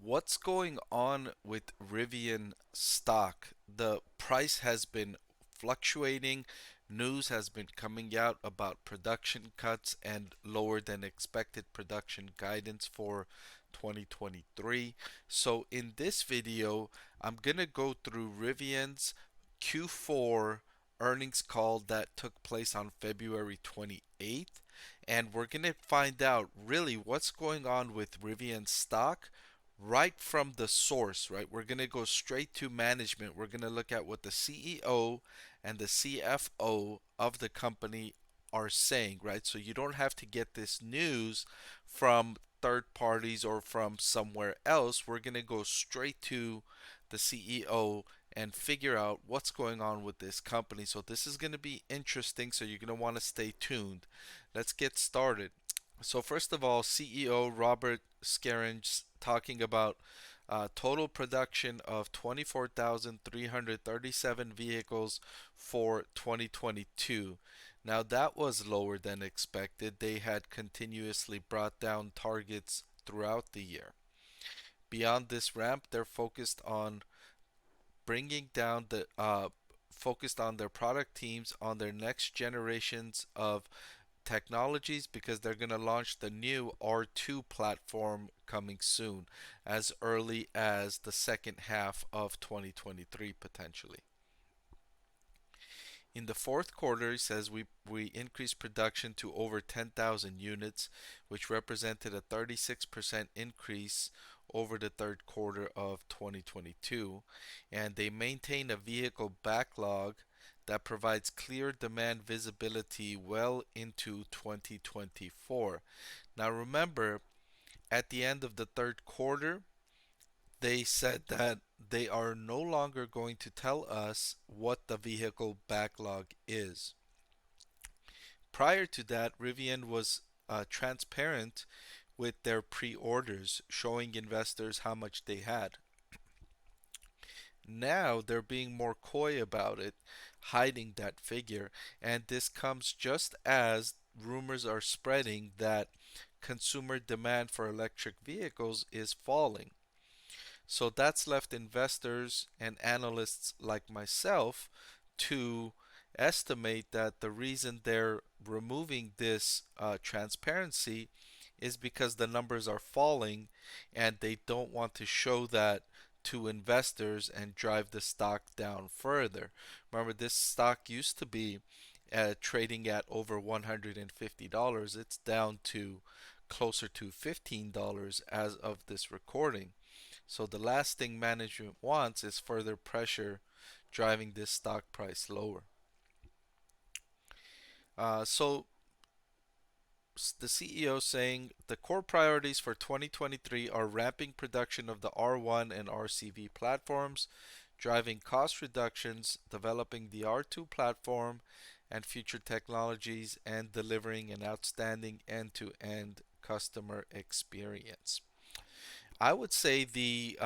What's going on with Rivian stock? The price has been fluctuating. News has been coming out about production cuts and lower than expected production guidance for 2023. So in this video, I'm going to go through Rivian's Q4 earnings call that took place on February 28th, and we're going to find out really what's going on with Rivian stock right from the source, right? We're going to go straight to management. We're going to look at what the CEO and the CFO of the company are saying, right? So you don't have to get this news from third parties or from somewhere else. We're going to go straight to the CEO and figure out what's going on with this company. So this is going to be interesting. So you're going to want to stay tuned. Let's get started. So first of all, CEO Robert Scaringe talking about total production of 24,337 vehicles for 2022. Now that was lower than expected. They had continuously brought down targets throughout the year. Beyond this ramp, they're bringing down the focused on their product teams on their next generations of technologies because they're going to launch the new R2 platform coming soon, as early as the second half of 2023 potentially. In the fourth quarter, he says we increased production to over 10,000 units, which represented a 36% increase over the third quarter of 2022. And they maintain a vehicle backlog that provides clear demand visibility well into 2024. Now, remember, at the end of the third quarter, they said that they are no longer going to tell us what the vehicle backlog is. Prior to that, Rivian was transparent with their pre orders, showing investors how much they had. Now they're being more coy about it, hiding that figure, and this comes just as rumors are spreading that consumer demand for electric vehicles is falling. So that's left investors and analysts like myself to estimate that the reason they're removing this transparency is because the numbers are falling and they don't want to show that to investors and drive the stock down further. Remember, this stock used to be trading at over $150. It's down to closer to $15 as of this recording. So the last thing management wants is further pressure driving this stock price lower. So the CEO saying the core priorities for 2023 are ramping production of the R1 and RCV platforms, driving cost reductions, developing the R2 platform and future technologies, and delivering an outstanding end-to-end customer experience. I would say the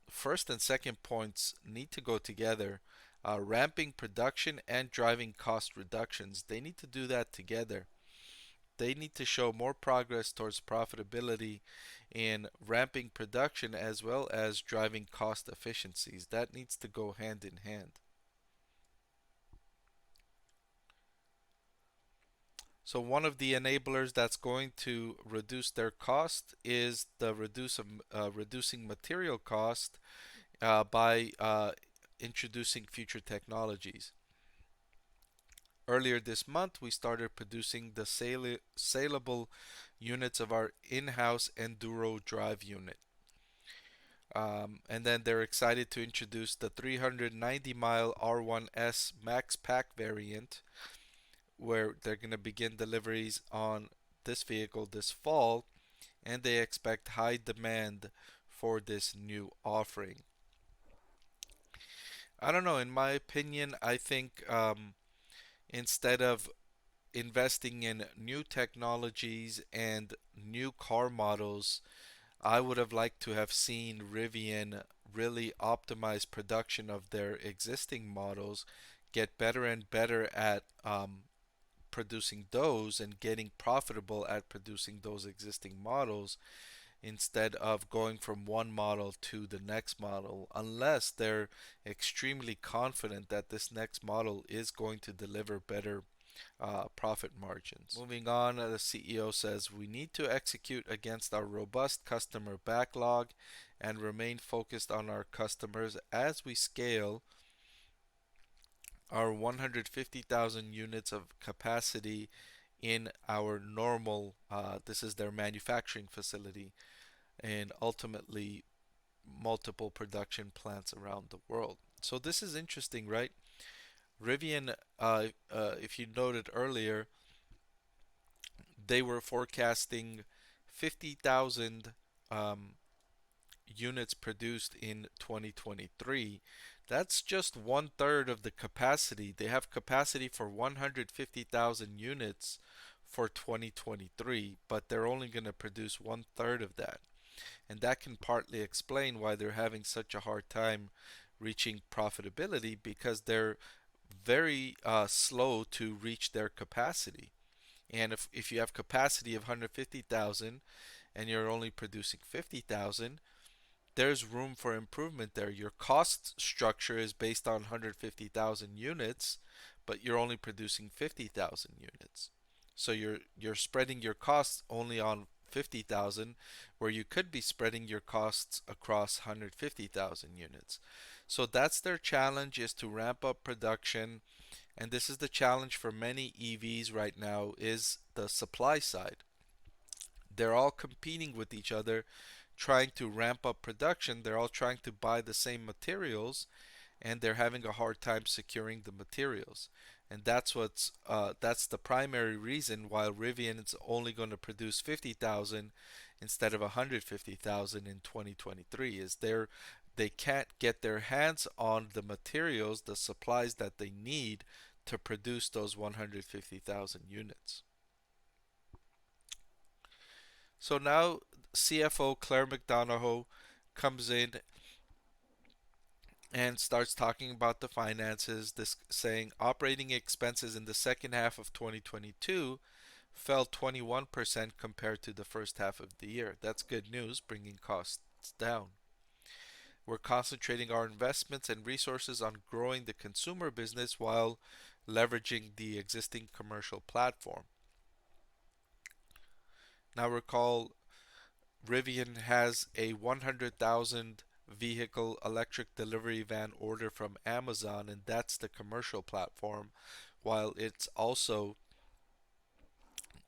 first and second points need to go together. Ramping production and driving cost reductions, they need to do that together. They need to show more progress towards profitability in ramping production as well as driving cost efficiencies. That needs to go hand in hand. So one of the enablers that's going to reduce their cost is the reducing material cost by introducing future technologies. Earlier this month, we started producing the saleable units of our in-house Enduro drive unit. And then they're excited to introduce the 390 mile R1S Max Pack variant, where they're going to begin deliveries on this vehicle this fall, and they expect high demand for this new offering. I don't know, in my opinion, I think instead of investing in new technologies and new car models, I would have liked to have seen Rivian really optimize production of their existing models, get better and better at producing those and getting profitable at producing those existing models, instead of going from one model to the next model, unless they're extremely confident that this next model is going to deliver better profit margins. Moving on, the CEO says we need to execute against our robust customer backlog and remain focused on our customers as we scale our 150,000 units of capacity in our normal, this is their manufacturing facility, and ultimately multiple production plants around the world. So this is interesting, right? Rivian, if you noted earlier, they were forecasting 50,000 um, units produced in 2023. That's just one third of the capacity. They have capacity for 150,000 units for 2023, but they're only going to produce one third of that. And that can partly explain why they're having such a hard time reaching profitability, because they're very slow to reach their capacity. And if you have capacity of 150,000 and you're only producing 50,000, there's room for improvement there. Your cost structure is based on 150,000 units, but you're only producing 50,000 units. So you're spreading your costs only on 50,000, where you could be spreading your costs across 150,000 units. So that's their challenge, is to ramp up production, and this is the challenge for many EVs right now, is the supply side. They're all competing with each other, trying to ramp up production. They're all trying to buy the same materials, and they're having a hard time securing the materials. And that's the primary reason why Rivian is only going to produce 50,000 instead of 150,000 in 2023, is they can't get their hands on the materials, the supplies that they need to produce those 150,000 units. So now CFO Claire McDonough comes in and starts talking about the finances, this saying operating expenses in the second half of 2022 fell 21% compared to the first half of the year. That's good news, bringing costs down. We're concentrating our investments and resources on growing the consumer business while leveraging the existing commercial platform. Now recall, Rivian has a 100,000 vehicle electric delivery van order from Amazon, and that's the commercial platform, while it's also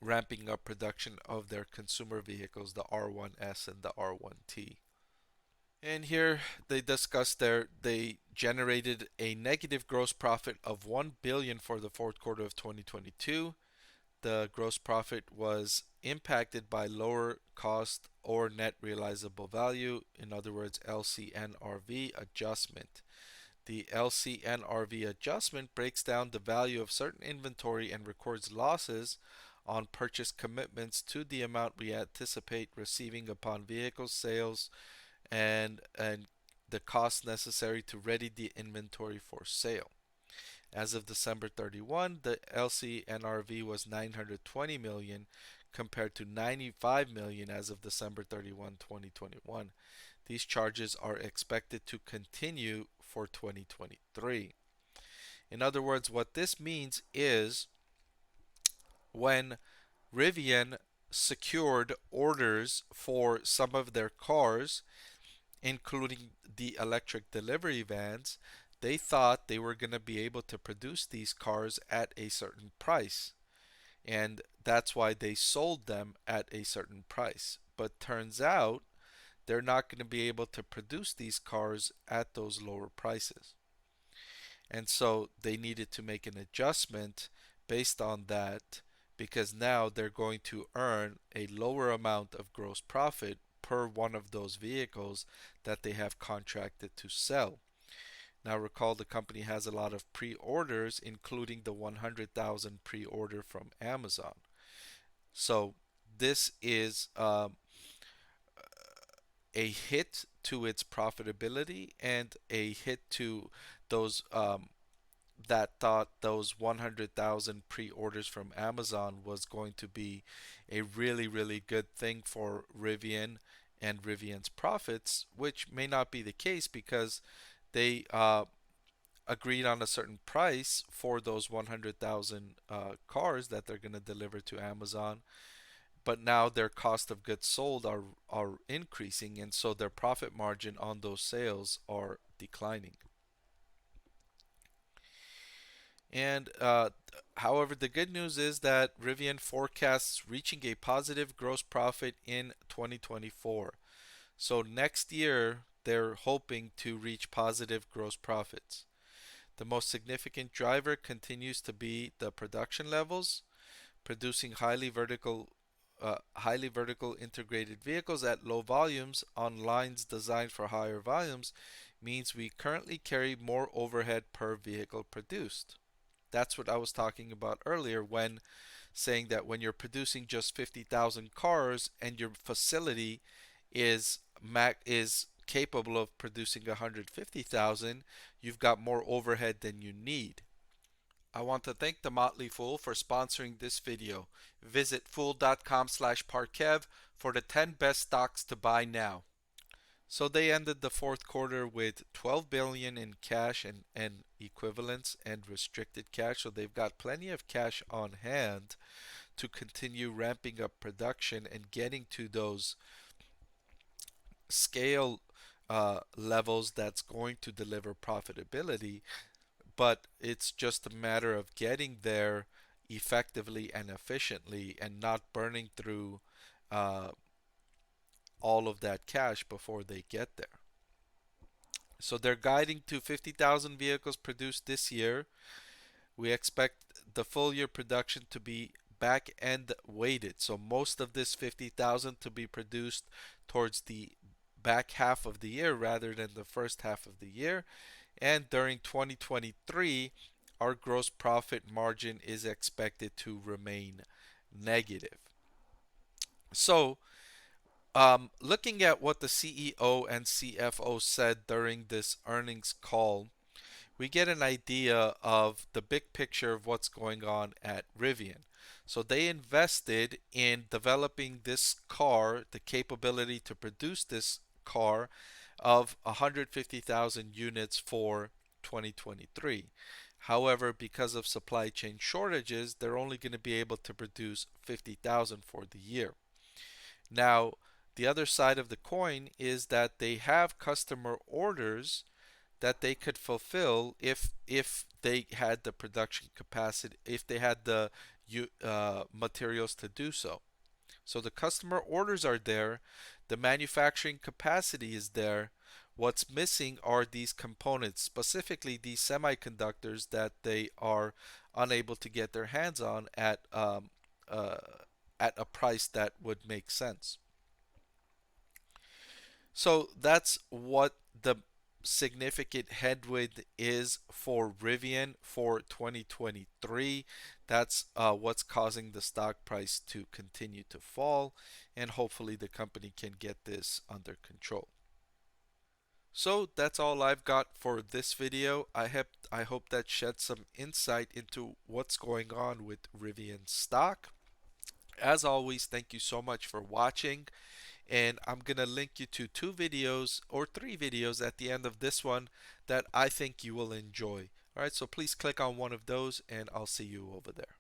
ramping up production of their consumer vehicles, the R1S and the R1T. And here they generated a negative gross profit of 1 billion for the fourth quarter of 2022. The gross profit was impacted by lower cost or net realizable value, in other words, LCNRV adjustment. The LCNRV adjustment breaks down the value of certain inventory and records losses on purchase commitments to the amount we anticipate receiving upon vehicle sales, and the cost necessary to ready the inventory for sale. As of December 31, the LCNRV was 920 million compared to 95 million as of December 31, 2021. These charges are expected to continue for 2023. In other words, what this means is when Rivian secured orders for some of their cars, including the electric delivery vans, they thought they were going to be able to produce these cars at a certain price. And that's why they sold them at a certain price. But turns out they're not going to be able to produce these cars at those lower prices. And so they needed to make an adjustment based on that, because now they're going to earn a lower amount of gross profit per one of those vehicles that they have contracted to sell. Now recall, the company has a lot of pre-orders, including the 100,000 pre-order from Amazon. So this is a hit to its profitability and a hit to those that thought those 100,000 pre-orders from Amazon was going to be a really, really good thing for Rivian and Rivian's profits, which may not be the case because they agreed on a certain price for those 100,000 cars that they're going to deliver to Amazon. But now their cost of goods sold are increasing, and so their profit margin on those sales are declining. And however, the good news is that Rivian forecasts reaching a positive gross profit in 2024. So next year, they're hoping to reach positive gross profits. The most significant driver continues to be the production levels, producing highly vertical integrated vehicles at low volumes on lines designed for higher volumes means we currently carry more overhead per vehicle produced. That's what I was talking about earlier when saying that when you're producing just 50,000 cars and your facility is capable of producing 150,000, you've got more overhead than you need. I want to thank the Motley Fool for sponsoring this video. Visit fool.com/parkev for the 10 best stocks to buy now. So they ended the fourth quarter with 12 billion in cash and equivalents and restricted cash. So they've got plenty of cash on hand to continue ramping up production and getting to those scale levels that's going to deliver profitability. But it's just a matter of getting there effectively and efficiently and not burning through uh, all of that cash before they get there. So they're guiding to 50,000 vehicles produced this year. We expect the full year production to be back end weighted. So most of this 50,000 to be produced towards the back half of the year rather than the first half of the year. And during 2023, our gross profit margin is expected to remain negative. So, looking at what the CEO and CFO said during this earnings call, we get an idea of the big picture of what's going on at Rivian. So they invested in developing this car, the capability to produce this car of 150,000 units for 2023. However, because of supply chain shortages, they're only going to be able to produce 50,000 for the year. Now, the other side of the coin is that they have customer orders that they could fulfill if they had the production capacity, if they had the materials to do so. So the customer orders are there, the manufacturing capacity is there. What's missing are these components, specifically these semiconductors that they are unable to get their hands on uh, at a price that would make sense. So that's what the significant headwind is for Rivian for 2023. That's what's causing the stock price to continue to fall, and hopefully the company can get this under control. So that's all I've got for this video. I hope that sheds some insight into what's going on with Rivian stock. As always, thank you so much for watching, and I'm going to link you to 2 videos or 3 videos at the end of this one that I think you will enjoy. All right, so please click on one of those and I'll see you over there.